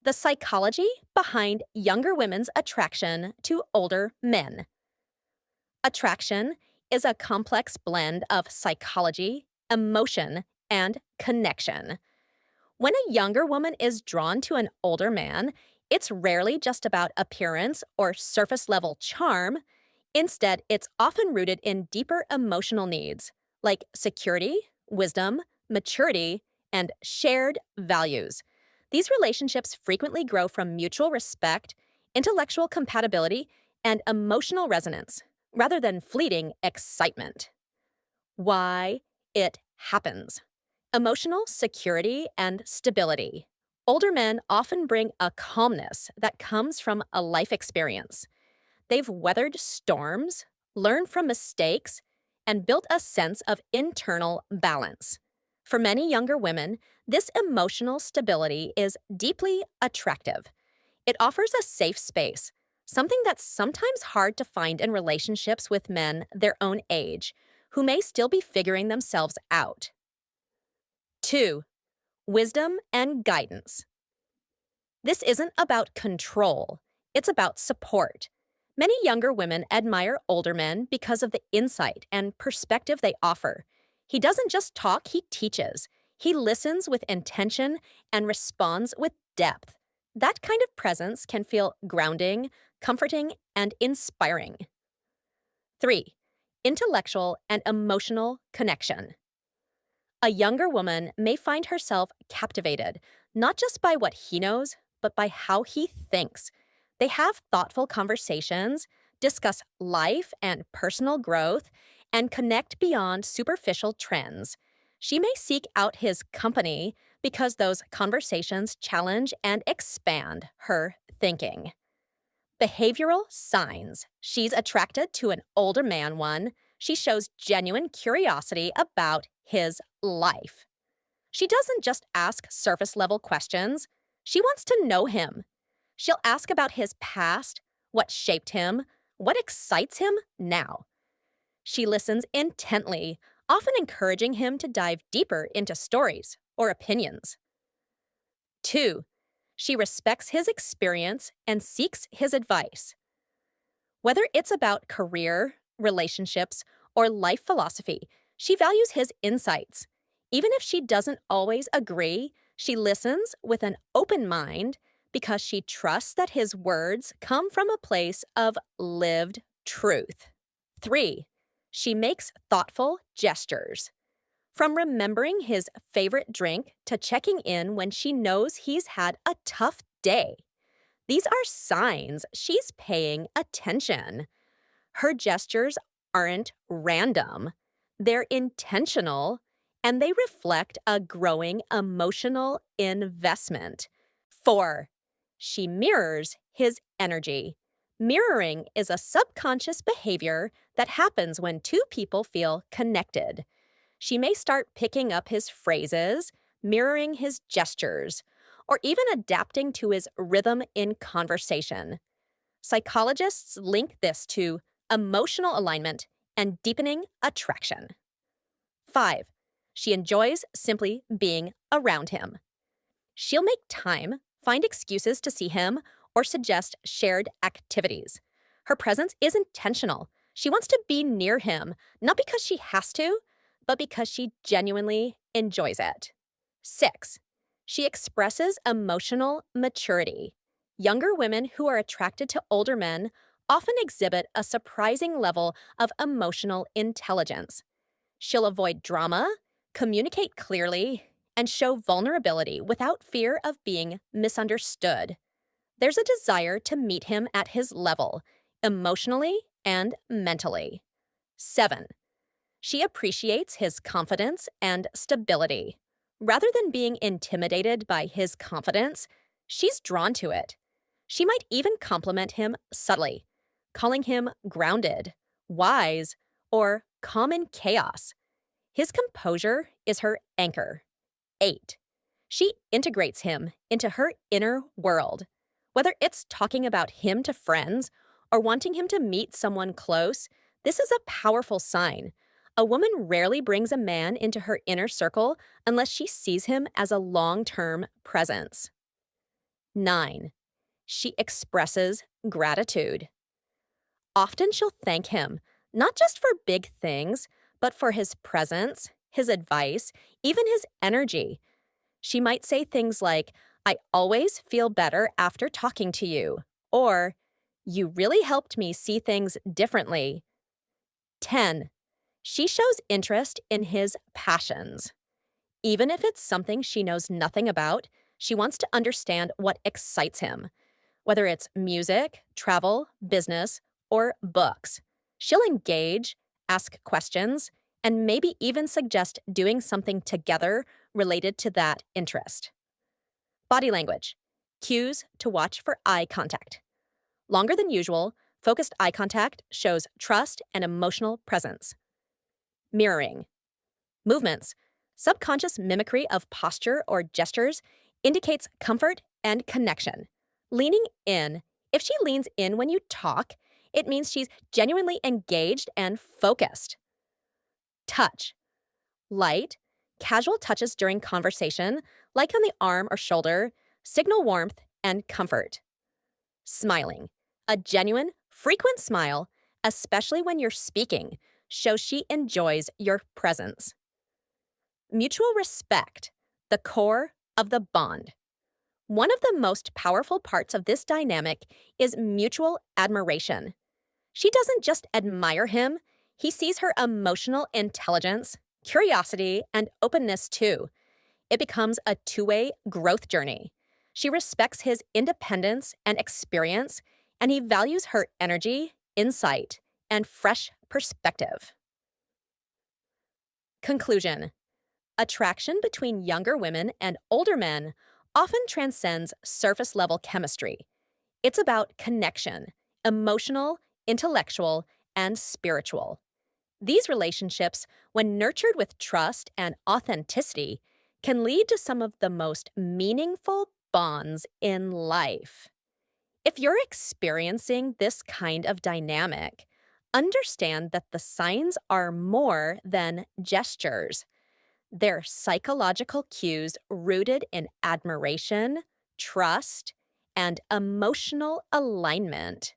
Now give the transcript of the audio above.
The psychology behind younger women's attraction to older men. Attraction is a complex blend of psychology, emotion, and connection. When a younger woman is drawn to an older man, it's rarely just about appearance or surface level charm. Instead, it's often rooted in deeper emotional needs like security, wisdom, maturity, and shared values. These relationships frequently grow from mutual respect, intellectual compatibility, and emotional resonance, rather than fleeting excitement. Why it happens. Emotional security and stability. Older men often bring a calmness that comes from a life experience. They've weathered storms, learned from mistakes, and built a sense of internal balance. For many younger women, this emotional stability is deeply attractive. It offers a safe space, something that's sometimes hard to find in relationships with men their own age, who may still be figuring themselves out. 2. Wisdom and guidance. This isn't about control, it's about support. Many younger women admire older men because of the insight and perspective they offer. He doesn't just talk, he teaches. He listens with intention and responds with depth. That kind of presence can feel grounding, comforting, and inspiring. 3. Intellectual and emotional connection. A younger woman may find herself captivated, not just by what he knows, but by how he thinks. They have thoughtful conversations, discuss life and personal growth, and connect beyond superficial trends. She may seek out his company because those conversations challenge and expand her thinking. Behavioral signs. She's attracted to an older man one. She shows genuine curiosity about his life. She doesn't just ask surface level questions. She wants to know him. She'll ask about his past, what shaped him, what excites him now. She listens intently, often encouraging him to dive deeper into stories or opinions. 2. She respects his experience and seeks his advice. Whether it's about career, relationships, or life philosophy, she values his insights. Even if she doesn't always agree, she listens with an open mind because she trusts that his words come from a place of lived truth. 3. She makes thoughtful gestures. From remembering his favorite drink to checking in when she knows he's had a tough day. These are signs she's paying attention. Her gestures aren't random, they're intentional, and they reflect a growing emotional investment. 4. She mirrors his energy. Mirroring is a subconscious behavior that happens when two people feel connected. She may start picking up his phrases, mirroring his gestures, or even adapting to his rhythm in conversation. Psychologists link this to emotional alignment and deepening attraction. 5. She enjoys simply being around him. She'll make time, find excuses to see him, or suggest shared activities. Her presence is intentional. She wants to be near him, not because she has to, but because she genuinely enjoys it. 6. She expresses emotional maturity. Younger women who are attracted to older men often exhibit a surprising level of emotional intelligence. She'll avoid drama, communicate clearly, and show vulnerability without fear of being misunderstood. There's a desire to meet him at his level, emotionally and mentally. 7. She appreciates his confidence and stability. Rather than being intimidated by his confidence, she's drawn to it. She might even compliment him subtly, calling him grounded, wise, or calm in chaos. His composure is her anchor. 8. She integrates him into her inner world. Whether it's talking about him to friends or wanting him to meet someone close, this is a powerful sign. A woman rarely brings a man into her inner circle unless she sees him as a long-term presence. 9. She expresses gratitude. Often she'll thank him, not just for big things, but for his presence, his advice, even his energy. She might say things like, I always feel better after talking to you, or you really helped me see things differently. 10. She shows interest in his passions. Even if it's something she knows nothing about, she wants to understand what excites him, whether it's music, travel, business, or books. She'll engage, ask questions, and maybe even suggest doing something together related to that interest. Body language. Cues to watch for eye contact. Longer than usual, focused eye contact shows trust and emotional presence. Mirroring. Movements. Subconscious mimicry of posture or gestures indicates comfort and connection. Leaning in. If she leans in when you talk, it means she's genuinely engaged and focused. Touch. Light, casual touches during conversation, like on the arm or shoulder, signal warmth and comfort. Smiling. A genuine, frequent smile, especially when you're speaking, shows she enjoys your presence. Mutual respect, the core of the bond. One of the most powerful parts of this dynamic is mutual admiration. She doesn't just admire him, he sees her emotional intelligence, curiosity, and openness too. It becomes a two-way growth journey. She respects his independence and experience, and he values her energy, insight, and fresh perspective. Conclusion. Attraction between younger women and older men often transcends surface-level chemistry. It's about connection, emotional, intellectual, and spiritual. These relationships, when nurtured with trust and authenticity, can lead to some of the most meaningful bonds in life. If you're experiencing this kind of dynamic, understand that the signs are more than gestures. They're psychological cues rooted in admiration, trust, and emotional alignment.